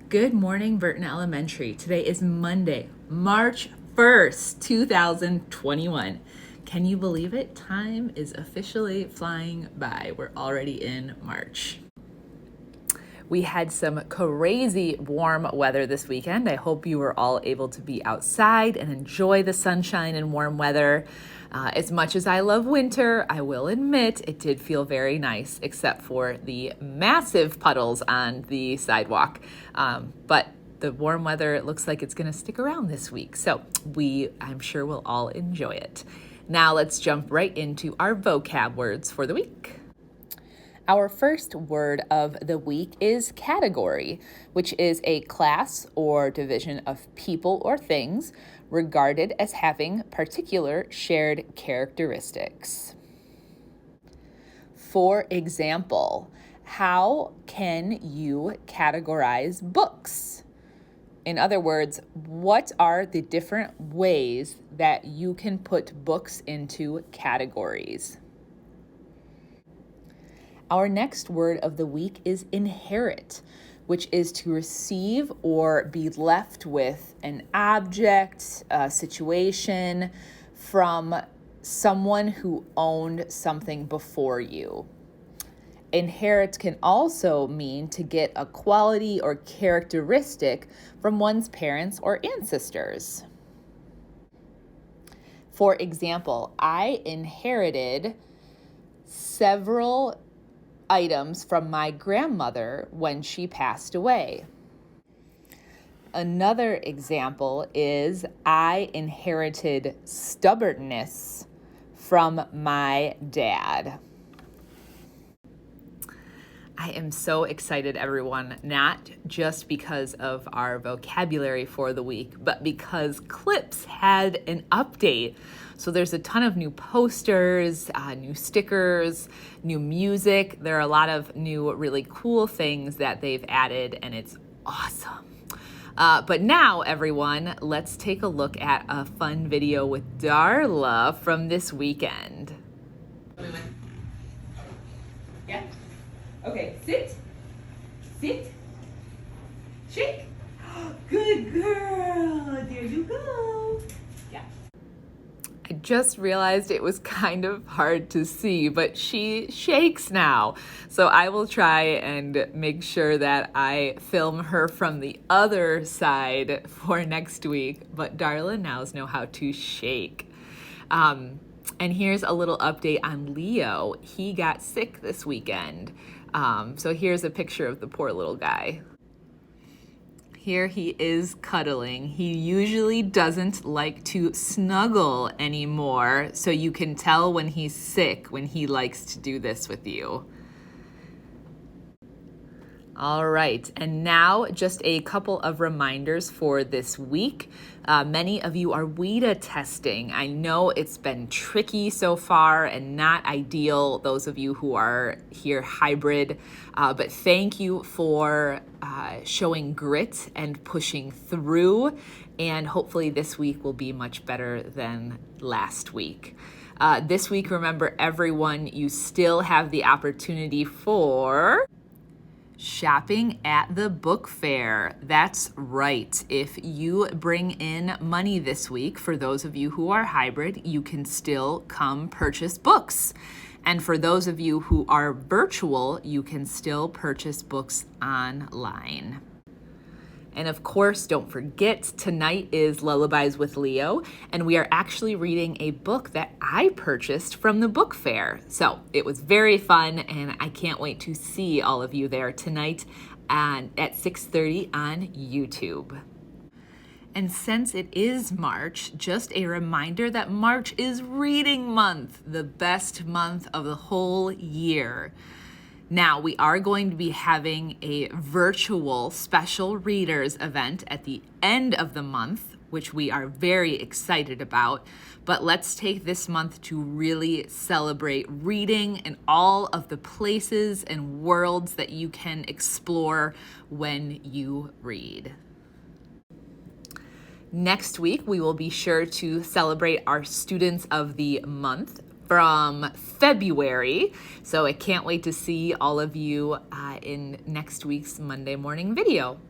Good morning, Burton Elementary. Today is Monday, March 1st, 2021. Can you believe it? Time is officially flying by. We're already in March. We had some crazy warm weather this weekend. I hope you were all able to be outside and enjoy the sunshine and warm weather. As much as I love winter, I will admit it did feel very nice, except for the massive puddles on the sidewalk. But the warm weather, it looks like it's going to stick around this week. So I'm sure we'll all enjoy it. Now let's jump right into our vocab words for the week. Our first word of the week is category, which is a class or division of people or things regarded as having particular shared characteristics. For example, how can you categorize books? In other words, what are the different ways that you can put books into categories? Our next word of the week is inherit, which is to receive or be left with an object, a situation from someone who owned something before you. Inherit can also mean to get a quality or characteristic from one's parents or ancestors. For example, I inherited several items from my grandmother when she passed away. Another example is I inherited stubbornness from my dad. I am so excited, everyone, not just because of our vocabulary for the week, but because Clips had an update. So there's a ton of new posters, new stickers, new music. There are a lot of new really cool things that they've added, and it's awesome. But now, everyone, let's take a look at a fun video with Darla from this weekend. Yeah. Okay, sit, shake. Good girl, there you go. Yeah. I just realized it was kind of hard to see, but she shakes now. So I will try and make sure that I film her from the other side for next week, but Darla knows how to shake. And here's a little update on Leo. He got sick this weekend. So here's a picture of the poor little guy. Here he is cuddling. He usually doesn't like to snuggle anymore, so you can tell when he's sick when he likes to do this with you. All right, and now just a couple of reminders for this week. Many of you are WIDA testing. I know it's been tricky so far and not ideal, those of you who are here hybrid, but thank you for showing grit and pushing through, and hopefully this week will be much better than last week. This week, remember everyone, you still have the opportunity for shopping at the book fair. That's right. If you bring in money this week, for those of you who are hybrid, you can still come purchase books. And for those of you who are virtual, you can still purchase books online. And of course, don't forget, tonight is Lullabies with Leo, and we are actually reading a book that I purchased from the book fair. So it was very fun, and I can't wait to see all of you there tonight at 6:30 on YouTube. And since it is March, just a reminder that March is reading month, the best month of the whole year. Now, we are going to be having a virtual special readers event at the end of the month, which we are very excited about. But let's take this month to really celebrate reading and all of the places and worlds that you can explore when you read. Next week, we will be sure to celebrate our Students of the Month from February. So I can't wait to see all of you in next week's Monday morning video.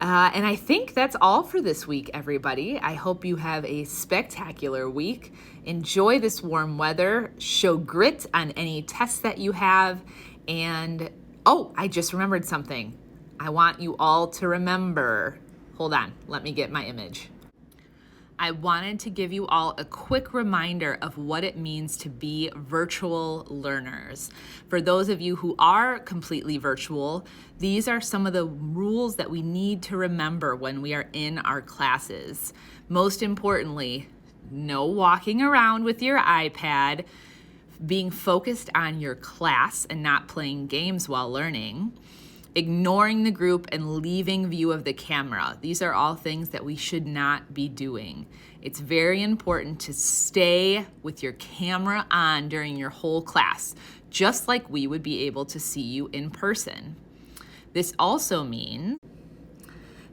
And I think that's all for this week, everybody. I hope you have a spectacular week. Enjoy this warm weather. Show grit on any tests that you have. And, oh, I just remembered something. I want you all to remember. Hold on, let me get my image. I wanted to give you all a quick reminder of what it means to be virtual learners. For those of you who are completely virtual, these are some of the rules that we need to remember when we are in our classes. Most importantly, no walking around with your iPad, being focused on your class and not playing games while learning, ignoring the group and leaving view of the camera. These are all things that we should not be doing. It's very important to stay with your camera on during your whole class, just like we would be able to see you in person. This also means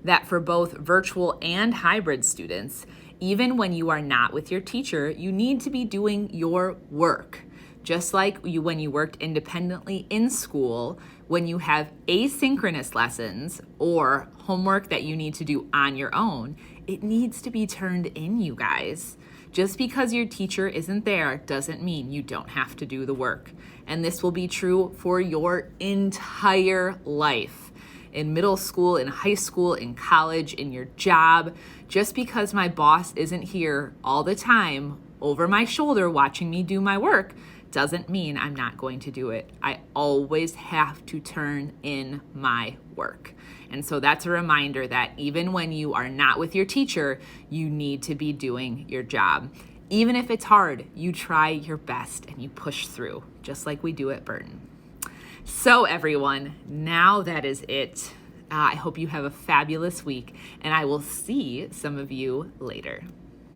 that for both virtual and hybrid students, even when you are not with your teacher, you need to be doing your work. Just like when you worked independently in school, when you have asynchronous lessons or homework that you need to do on your own, it needs to be turned in, you guys. Just because your teacher isn't there doesn't mean you don't have to do the work. And this will be true for your entire life. In middle school, in high school, in college, in your job. Just because my boss isn't here all the time over my shoulder watching me do my work doesn't mean I'm not going to do it. I always have to turn in my work. And so that's a reminder that even when you are not with your teacher, you need to be doing your job. Even if it's hard, you try your best and you push through, just like we do at Burton. So everyone, now that is it. I hope you have a fabulous week, and I will see some of you later.